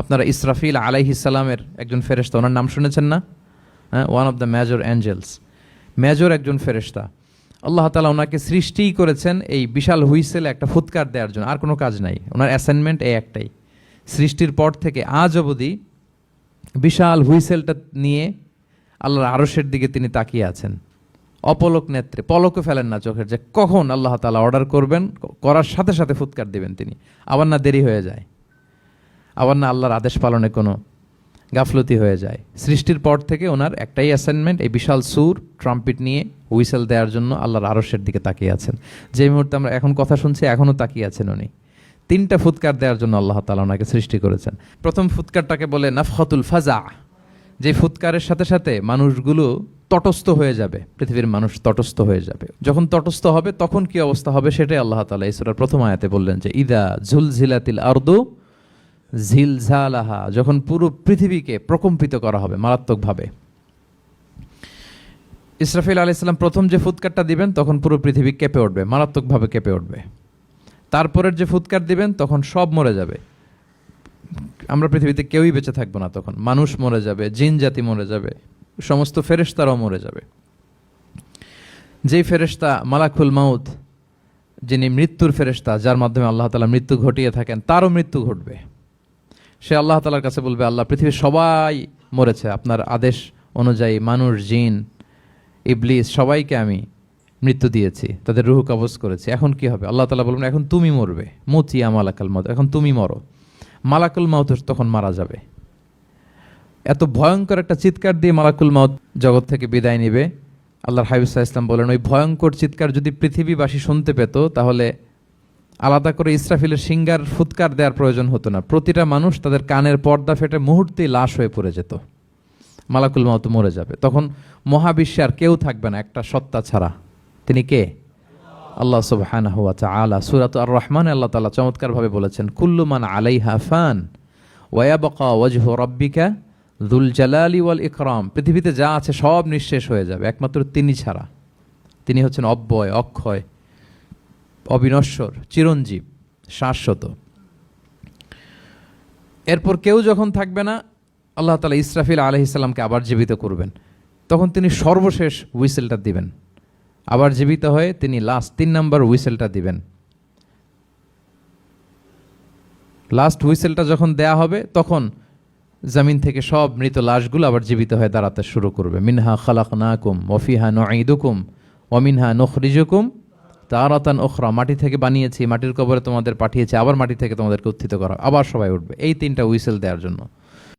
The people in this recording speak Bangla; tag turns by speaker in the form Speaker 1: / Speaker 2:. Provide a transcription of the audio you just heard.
Speaker 1: আপনারা ইসরাফিল আলাইহিস সালামের একজন ফেরেশতা, ওনার নাম শুনেছেন না? হ্যাঁ, one of the major angels, major একজন ফেরেশতা। আল্লাহ তাআলা ওনাকে সৃষ্টিই করেছেন এই বিশাল হুইসেলে একটা ফুৎকার দেওয়ার জন্য, আর কোনো কাজ নাই। ওনার অ্যাসাইনমেন্ট এই একটাই, সৃষ্টির পর থেকে আজ অবধি বিশাল হুইসেলটা নিয়ে আল্লাহর আরশের দিকে তিনি তাকিয়ে আছেন অপলক নেত্রে, পলকও ফেলেন না চোখের, যে কখন আল্লাহ তাআলা অর্ডার করবেন, করার সাথে সাথে ফুৎকার দিবেন তিনি, আবার না দেরি হয়ে যায়, আবার না আল্লাহর আদেশ পালনে কোনো গাফলতি হয়ে যায়। সৃষ্টির পর থেকে ওনার একটাই অ্যাসাইনমেন্ট, এই বিশাল সুর ট্রাম্পিট নিয়ে হুইসেল দেওয়ার জন্য আল্লাহর আরশের দিকে তাকিয়ে আছেন। যে মুহূর্তে আমরা এখন কথা শুনছি এখনও তাকিয়ে আছেন উনি। 3টা ফুৎকার দেওয়ার জন্য আল্লাহ তাআলা ওনাকে সৃষ্টি করেছেন। প্রথম ফুৎকারটাকে বলে নাফখাতুল ফাজা, যে ফুৎকারের সাথে সাথে মানুষগুলো তটস্থ হয়ে যাবে, পৃথিবীর মানুষ তটস্থ হয়ে যাবে। যখন তটস্থ হবে তখন কি অবস্থা হবে সেটাই আল্লাহ তাআলা এই সূরার প্রথম আয়াতে বললেন, যে ইদা জুলজিলাতিল আরদু জিলজালাহা, যখন পুরো পৃথিবীকে প্রকম্পিত করা হবে মারাত্মকভাবে। ইসরাফিল আলাইহিস সালাম প্রথম যে ফুৎকারটা দিবেন তখন পুরো পৃথিবী কেঁপে উঠবে, মারাত্মকভাবে কেঁপে উঠবে। তারপরের যে ফুৎকার দিবেন তখন সব মরে যাবে, আমরা পৃথিবীতে কেউই বেঁচে থাকবো না তখন। মানুষ মরে যাবে, জিন জাতি মরে যাবে, সমস্ত ফেরেশতারাও মরে যাবে। যেই ফেরেশতা মালাকুল মাউত, যিনি মৃত্যুর ফেরেশতা, যার মাধ্যমে আল্লাহ তাআলা মৃত্যু ঘটিয়ে থাকেন, তারও মৃত্যু ঘটবে। সে আল্লাহ তাআলার কাছে বলবে, আল্লাহ পৃথিবীর সবাই মরেছে আপনার আদেশ অনুযায়ী, মানুষ, জিন, ইবলিস সবাইকে আমি মৃত্যু দিয়েছি, তাদের রূহ কবজ করেছি, এখন কি হবে? আল্লাহ তাআলা বলবেন, এখন তুমি মরবে, মুতিয়া মালাকাল মাউত, এখন তুমি মরো। মালাকুল মাউত তখন মারা যাবে। এত ভয়ঙ্কর একটা চিৎকার দিয়ে মালাকুল মাউত জগৎ থেকে বিদায় নিবে। আল্লাহর হাবিব সাল্লাল্লাহু আলাইহি ওয়াসাল্লাম বলেন, ওই ভয়ঙ্কর চিৎকার যদি পৃথিবীবাসী শুনতে পেত তাহলে আলাদা করে ইসরাফিলের সিঙ্গার ফুৎকার দেওয়ার প্রয়োজন হতো না, প্রতিটা মানুষ তাদের কানের পর্দা ফেটে মুহূর্তেই লাশ হয়ে পড়ে যেত। মালাকুল মাউত মরে যাবে, তখন মহাবিশ্বে আর কেউ থাকবে না একটা সত্তা ছাড়া। তিনি কে? আল্লাহ সুবহানাহু ওয়া তাআলা। সূরা আর রহমানে আল্লাহ তাআলা চমৎকারভাবে বলেছেন, কুল্লু মান আলাইহা ফান ওয়া ইয়াবকা ওয়াজহু রাব্বিকা যুল জালালি ওয়াল ইকরাম, পৃথিবীতে যা আছে সব নিঃশেষ হয়ে যাবে একমাত্র তিনি ছাড়া। তিনি হচ্ছেন অব্যয়, অক্ষয়, অবিনশ্বর, চিরঞ্জীব, শাশ্বত। এরপর কেউ যখন থাকবে না, আল্লাহ তাআলা ইসরাফিল আলাইহিস সালামকে আবার জীবিত করবেন, তখন তিনি সর্বশেষ হুইসেলটা দিবেন, আবার জীবিত হয়ে তিনি লাস্ট 3 নম্বর হুইসেলটা দিবেন। লাস্ট হুইসেলটা যখন দেয়া হবে তখন জমিন থেকে সব মৃত লাশগুলো আবার জীবিত হয়ে দাঁড়াতে শুরু করবে। মিনহা খালাকনাকুম ওয়া ফিহা নুঈদুকুম ওয়া মিনহা নুখরিজুকুম তারাতান উখরা, মাটি থেকে বানিয়েছি, মাটির কবরে তোমাদের পাঠিয়েছি, আবার মাটি থেকে তোমাদেরকে উত্থিত করা, আবার সবাই উঠবে। এই 3টা হুইসেল দেওয়ার জন্য